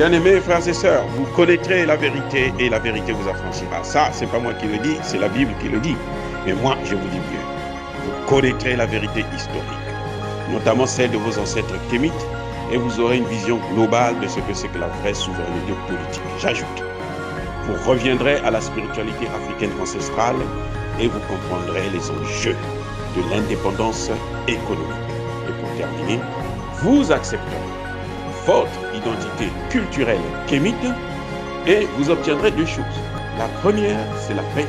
Bien-aimés frères et sœurs, vous connaîtrez la vérité et la vérité vous affranchira. Ça, c'est pas moi qui le dis, c'est la Bible qui le dit. Mais moi, je vous dis mieux. Vous connaîtrez la vérité historique, notamment celle de vos ancêtres kémites, et vous aurez une vision globale de ce que c'est que la vraie souveraineté politique. J'ajoute, vous reviendrez à la spiritualité africaine ancestrale et vous comprendrez les enjeux de l'indépendance économique. Et pour terminer, vous accepterez votre identité culturelle kémite et vous obtiendrez deux choses. La première, c'est la paix.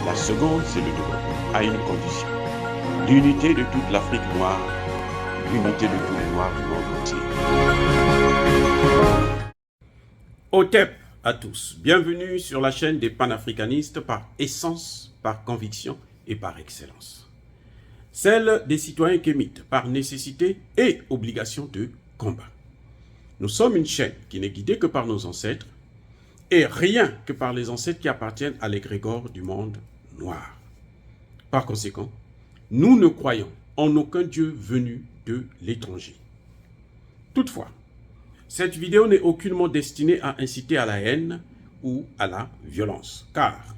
La seconde, c'est le développement, à une condition. L'unité de toute l'Afrique noire, l'unité de tous les Noirs du monde entier. Otep à tous. Bienvenue sur la chaîne des panafricanistes par essence, par conviction et par excellence. Celle des citoyens kémites par nécessité et obligation de combat. Nous sommes une chaîne qui n'est guidée que par nos ancêtres et rien que par les ancêtres qui appartiennent à l'égrégore du monde noir. Par conséquent, nous ne croyons en aucun Dieu venu de l'étranger. Toutefois, cette vidéo n'est aucunement destinée à inciter à la haine ou à la violence, car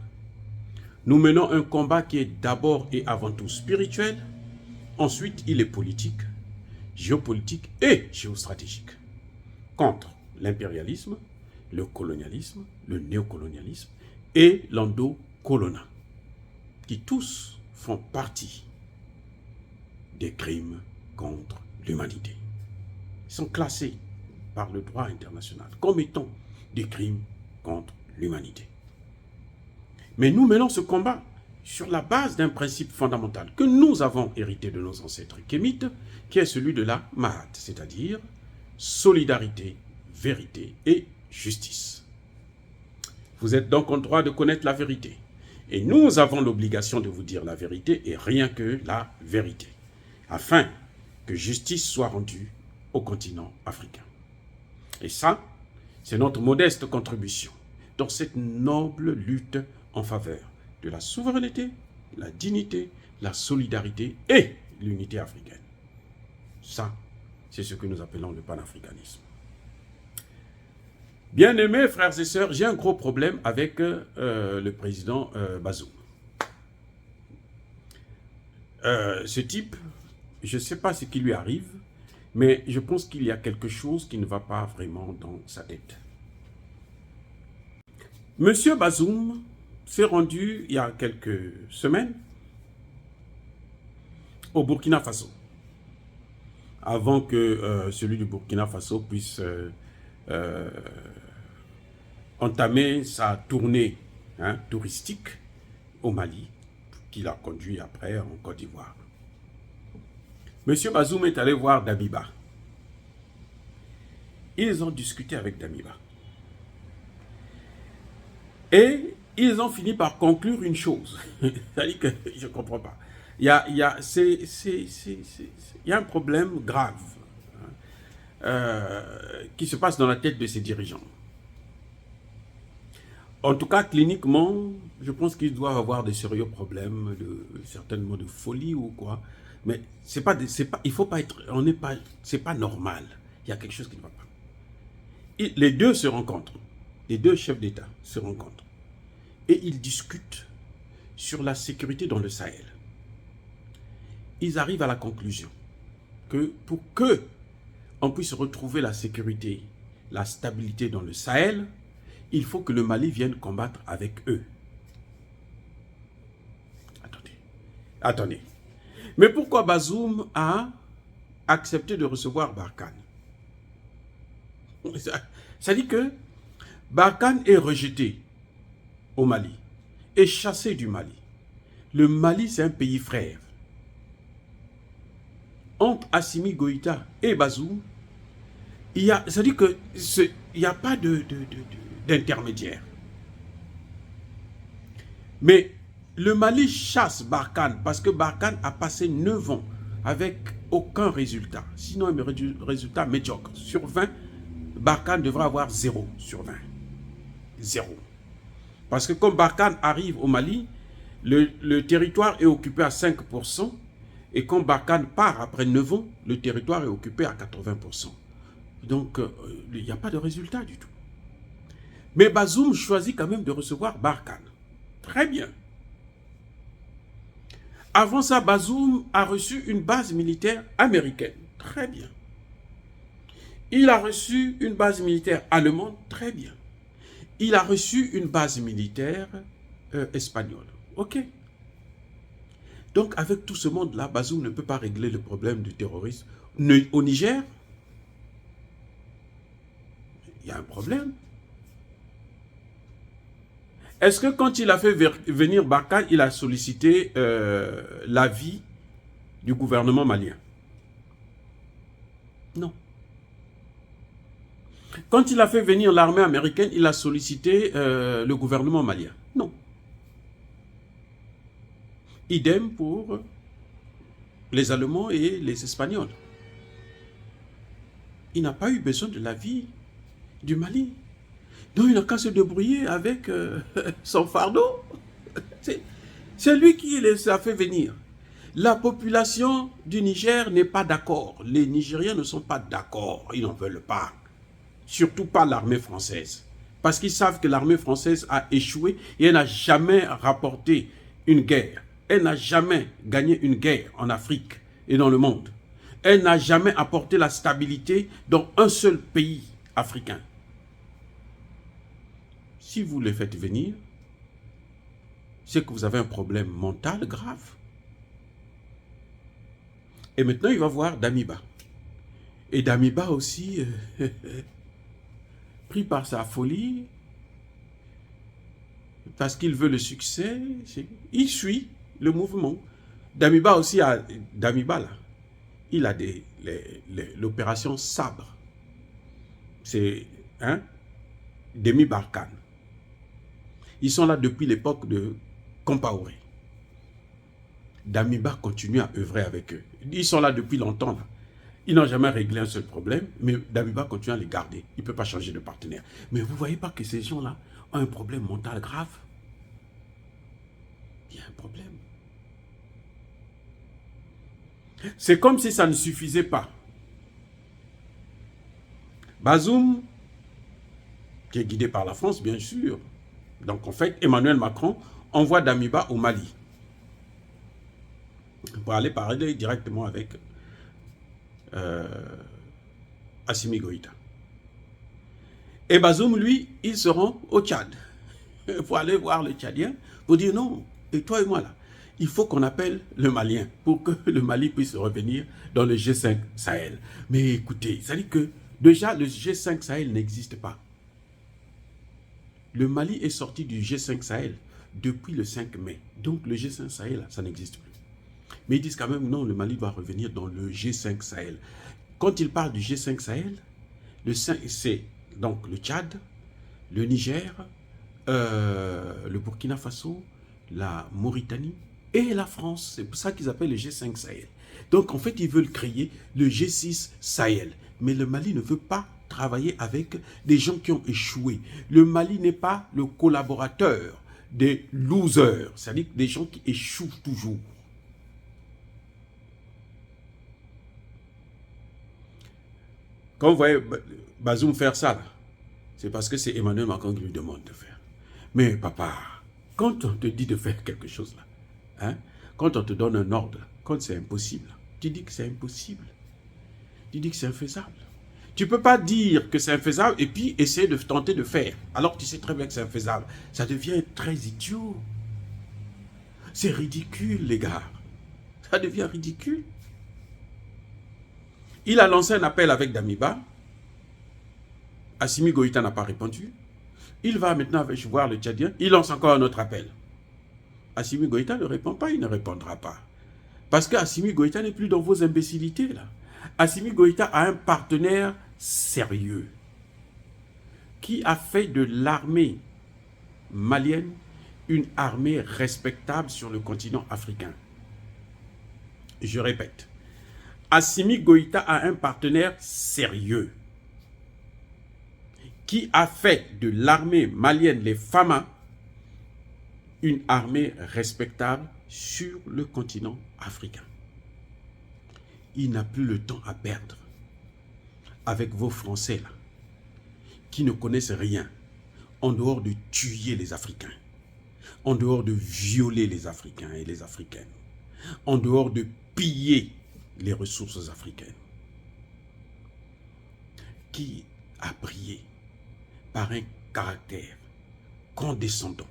nous menons un combat qui est d'abord et avant tout spirituel, ensuite il est politique, géopolitique et géostratégique, contre l'impérialisme, le colonialisme, le néocolonialisme et l'endocolonat, qui tous font partie des crimes contre l'humanité. Ils sont classés par le droit international comme étant des crimes contre l'humanité. Mais nous menons ce combat sur la base d'un principe fondamental que nous avons hérité de nos ancêtres kémites, qui est celui de la Mahat, c'est-à-dire solidarité, vérité et justice. Vous êtes donc en droit de connaître la vérité. Et nous avons l'obligation de vous dire la vérité et rien que la vérité, afin que justice soit rendue au continent africain. Et ça, c'est notre modeste contribution dans cette noble lutte en faveur de la souveraineté, la dignité, la solidarité et l'unité africaine. Ça, c'est ce que nous appelons le panafricanisme. Bien-aimés frères et sœurs, j'ai un gros problème avec le président Bazoum. Ce type, je ne sais pas ce qui lui arrive, mais je pense qu'il y a quelque chose qui ne va pas vraiment dans sa tête. Monsieur Bazoum s'est rendu il y a quelques semaines au Burkina Faso, avant que celui du Burkina Faso puisse entamer sa tournée touristique au Mali, qu'il a conduit après en Côte d'Ivoire. Monsieur Bazoum est allé voir Damiba. Ils ont discuté avec Damiba. Et ils ont fini par conclure une chose. C'est-à-dire que je ne comprends pas. Il y a un problème grave qui se passe dans la tête de ces dirigeants. En tout cas, cliniquement, je pense qu'ils doivent avoir des sérieux problèmes, certainement de folie ou quoi. Mais il faut pas être, c'est pas normal. Il y a quelque chose qui ne va pas. Les deux se rencontrent. Les deux chefs d'État se rencontrent. Et ils discutent sur la sécurité dans le Sahel. Ils arrivent à la conclusion que pour que on puisse retrouver la sécurité, la stabilité dans le Sahel, il faut que le Mali vienne combattre avec eux. Attendez. Mais pourquoi Bazoum a accepté de recevoir Barkhane? Ça dit que Barkhane est rejeté au Mali, est chassé du Mali. Le Mali, c'est un pays frère. Entre Assimi Goïta et Bazoum, ça dit que il n'y a pas d'intermédiaire. Mais le Mali chasse Barkhane parce que Barkhane a passé 9 ans avec aucun résultat. Sinon, un résultat médiocre. Sur 20, Barkhane devrait avoir 0 sur 20. 0. Parce que comme Barkhane arrive au Mali, le territoire est occupé à 5%. Et quand Barkhane part après 9 ans, le territoire est occupé à 80%. Donc, il n'y a pas de résultat du tout. Mais Bazoum choisit quand même de recevoir Barkhane. Très bien. Avant ça, Bazoum a reçu une base militaire américaine. Très bien. Il a reçu une base militaire allemande. Très bien. Il a reçu une base militaire espagnole. OK. Donc, avec tout ce monde-là, Bazoum ne peut pas régler le problème du terrorisme. Au Niger, il y a un problème. Est-ce que quand il a fait venir Barkhane, il a sollicité l'avis du gouvernement malien? Non. Quand il a fait venir l'armée américaine, il a sollicité le gouvernement malien? Non. Idem pour les Allemands et les Espagnols. Il n'a pas eu besoin de l'avis du Mali. Donc il n'a qu'à se débrouiller avec son fardeau. C'est lui qui les a fait venir. La population du Niger n'est pas d'accord. Les Nigériens ne sont pas d'accord. Ils n'en veulent pas. Surtout pas l'armée française. Parce qu'ils savent que l'armée française a échoué et elle n'a jamais rapporté une guerre. Elle n'a jamais gagné une guerre en Afrique et dans le monde. Elle n'a jamais apporté la stabilité dans un seul pays africain. Si vous les faites venir, c'est que vous avez un problème mental grave. Et maintenant, il va voir Damiba. Et Damiba aussi, pris par sa folie, parce qu'il veut le succès, il suit le mouvement. Damiba aussi, Damiba là, il a l'opération Sabre. C'est Demi Barkhane. Ils sont là depuis l'époque de Compaoré. Damiba continue à œuvrer avec eux. Ils sont là depuis longtemps. Là. Ils n'ont jamais réglé un seul problème, mais Damiba continue à les garder. Il ne peut pas changer de partenaire. Mais vous ne voyez pas que ces gens-là ont un problème mental grave? Il y a un problème. C'est comme si ça ne suffisait pas. Bazoum, qui est guidé par la France, bien sûr. Donc en fait, Emmanuel Macron envoie Damiba au Mali pour aller parler directement avec Assimi Goïta. Et Bazoum, lui, il se rend au Tchad pour aller voir le Tchadien pour dire non, et toi et moi là, il faut qu'on appelle le Malien pour que le Mali puisse revenir dans le G5 Sahel. Mais écoutez, ça dit que déjà le G5 Sahel n'existe pas. Le Mali est sorti du G5 Sahel depuis le 5 mai. Donc le G5 Sahel, ça n'existe plus. Mais ils disent quand même, non, le Mali doit revenir dans le G5 Sahel. Quand ils parlent du G5 Sahel, c'est donc le Tchad, le Niger, le Burkina Faso, la Mauritanie et la France. C'est pour ça qu'ils appellent le G5 Sahel. Donc en fait, ils veulent créer le G6 Sahel. Mais le Mali ne veut pas travailler avec des gens qui ont échoué. Le Mali n'est pas le collaborateur des losers, c'est-à-dire des gens qui échouent toujours. Quand vous voyez Bazoum faire ça, c'est parce que c'est Emmanuel Macron qui lui demande de faire. Mais papa, quand on te dit de faire quelque chose là, quand on te donne un ordre, quand c'est impossible, tu dis que c'est impossible. Tu dis que c'est infaisable. Tu ne peux pas dire que c'est infaisable et puis essayer de tenter de faire. Alors que tu sais très bien que c'est infaisable. Ça devient très idiot. C'est ridicule, les gars. Ça devient ridicule. Il a lancé un appel avec Damiba. Assimi Goïta n'a pas répondu. Il va maintenant voir le Tchadien. Il lance encore un autre appel. Assimi Goïta ne répond pas, il ne répondra pas. Parce qu'Assimi Goïta n'est plus dans vos imbécilités, là. Assimi Goïta a un partenaire sérieux qui a fait de l'armée malienne une armée respectable sur le continent africain. Je répète, Assimi Goïta a un partenaire sérieux qui a fait de l'armée malienne, les FAMA, une armée respectable sur le continent africain. Il n'a plus le temps à perdre avec vos Français là, qui ne connaissent rien. en dehors de tuer les Africains, en dehors de violer les Africains et les Africaines, en dehors de piller les ressources africaines, qui a brillé par un caractère condescendant,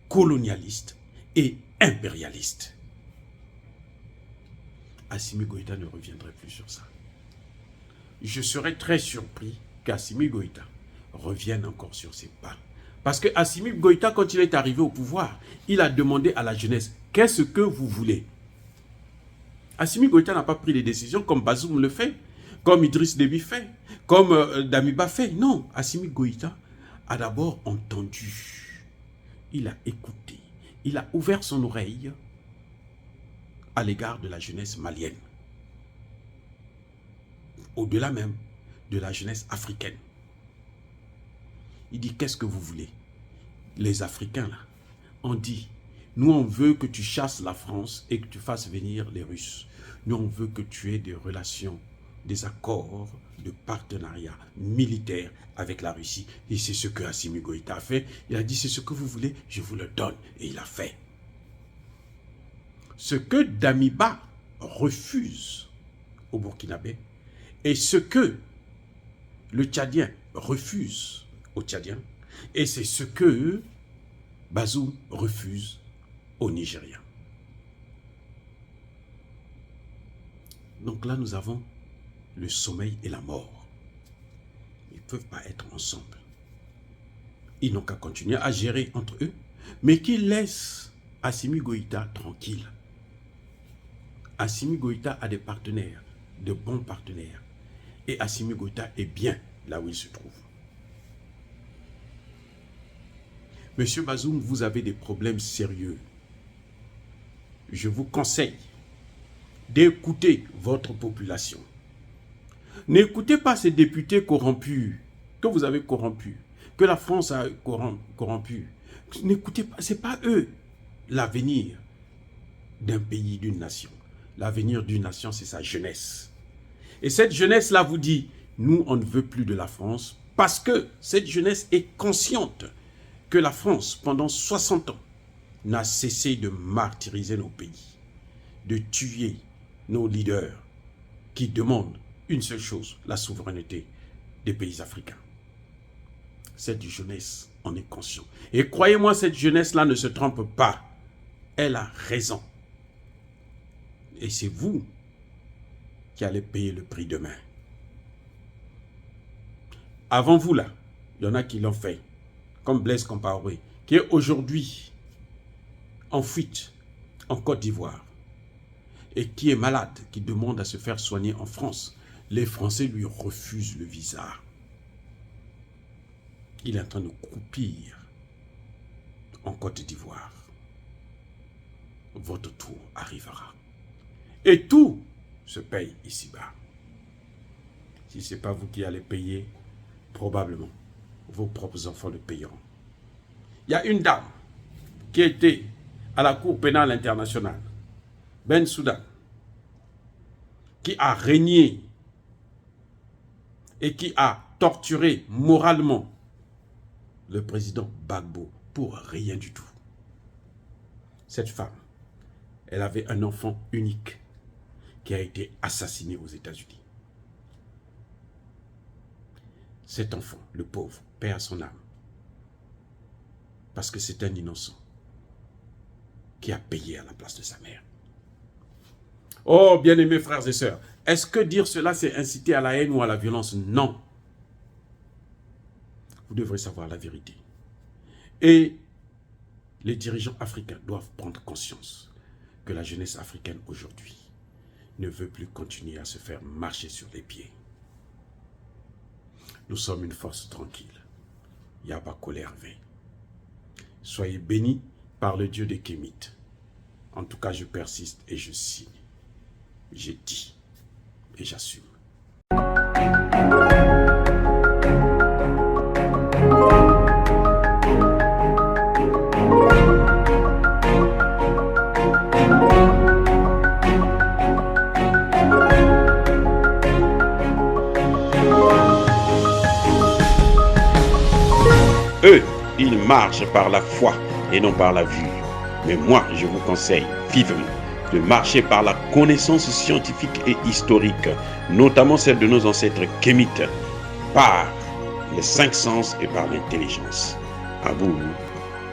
colonialiste et impérialiste. Assimi Goïta ne reviendrait plus sur ça. Je serais très surpris qu'Assimi Goïta revienne encore sur ses pas. Parce que Assimi Goïta, quand il est arrivé au pouvoir, il a demandé à la jeunesse, qu'est-ce que vous voulez? Assimi Goïta n'a pas pris les décisions comme Bazoum le fait, comme Idriss Déby fait, comme Damiba fait. Non, Assimi Goïta a d'abord entendu, il a écouté, il a ouvert son oreille à l'égard de la jeunesse malienne, au-delà même de la jeunesse africaine. Il dit, qu'est-ce que vous voulez? Les Africains, là, ont dit, nous on veut que tu chasses la France et que tu fasses venir les Russes. Nous on veut que tu aies des relations, des accords de partenariat militaire avec la Russie. Et c'est ce que Assimi Goïta a fait. Il a dit, c'est ce que vous voulez, je vous le donne. Et il a fait. Ce que Damiba refuse au Burkinabé et ce que le Tchadien refuse aux Tchadiens, et c'est ce que Bazoum refuse aux Nigériens. Donc là, nous avons le sommeil et la mort. Ils ne peuvent pas être ensemble. Ils n'ont qu'à continuer à gérer entre eux, mais qu'ils laissent Assimi Goïta tranquille. Assimi Goïta a des partenaires, de bons partenaires. Et Assimi Goïta est bien là où il se trouve. Monsieur Bazoum, vous avez des problèmes sérieux. Je vous conseille d'écouter votre population. N'écoutez pas ces députés corrompus, que vous avez corrompus, que la France a corrompus. N'écoutez pas, ce n'est pas eux l'avenir d'un pays, d'une nation. L'avenir d'une nation, c'est sa jeunesse. Et cette jeunesse-là vous dit, nous, on ne veut plus de la France parce que cette jeunesse est consciente que la France, pendant 60 ans, n'a cessé de martyriser nos pays, de tuer nos leaders qui demandent une seule chose, la souveraineté des pays africains. Cette jeunesse en est consciente. Et croyez-moi, cette jeunesse-là ne se trompe pas. Elle a raison. Et c'est vous qui allez payer le prix demain. Avant vous, là, il y en a qui l'ont fait, comme Blaise Compaoré, qui est aujourd'hui en fuite en Côte d'Ivoire et qui est malade, qui demande à se faire soigner en France. Les Français lui refusent le visa. Il est en train de croupir en Côte d'Ivoire. Votre tour arrivera. Et tout se paye ici-bas. Si ce n'est pas vous qui allez payer, probablement, vos propres enfants le payeront. Il y a une dame qui était à la Cour pénale internationale, Bensouda, qui a régné et qui a torturé moralement le président Gbagbo pour rien du tout. Cette femme, elle avait un enfant unique qui a été assassiné aux États-Unis. Cet enfant, le pauvre, paie à son âme. Parce que c'est un innocent qui a payé à la place de sa mère. Oh, bien-aimés frères et sœurs, est-ce que dire cela, c'est inciter à la haine ou à la violence? Non. Vous devrez savoir la vérité. Et les dirigeants africains doivent prendre conscience que la jeunesse africaine aujourd'hui ne veut plus continuer à se faire marcher sur les pieds. Nous sommes une force tranquille. Yaba Kolervé. Soyez bénis par le Dieu des Kémites. En tout cas, je persiste et je signe. J'ai dit et j'assume. Eux, ils marchent par la foi et non par la vue. Mais moi, je vous conseille vivement de marcher par la connaissance scientifique et historique, notamment celle de nos ancêtres kémites, par les cinq sens et par l'intelligence. À vous,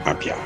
Apia.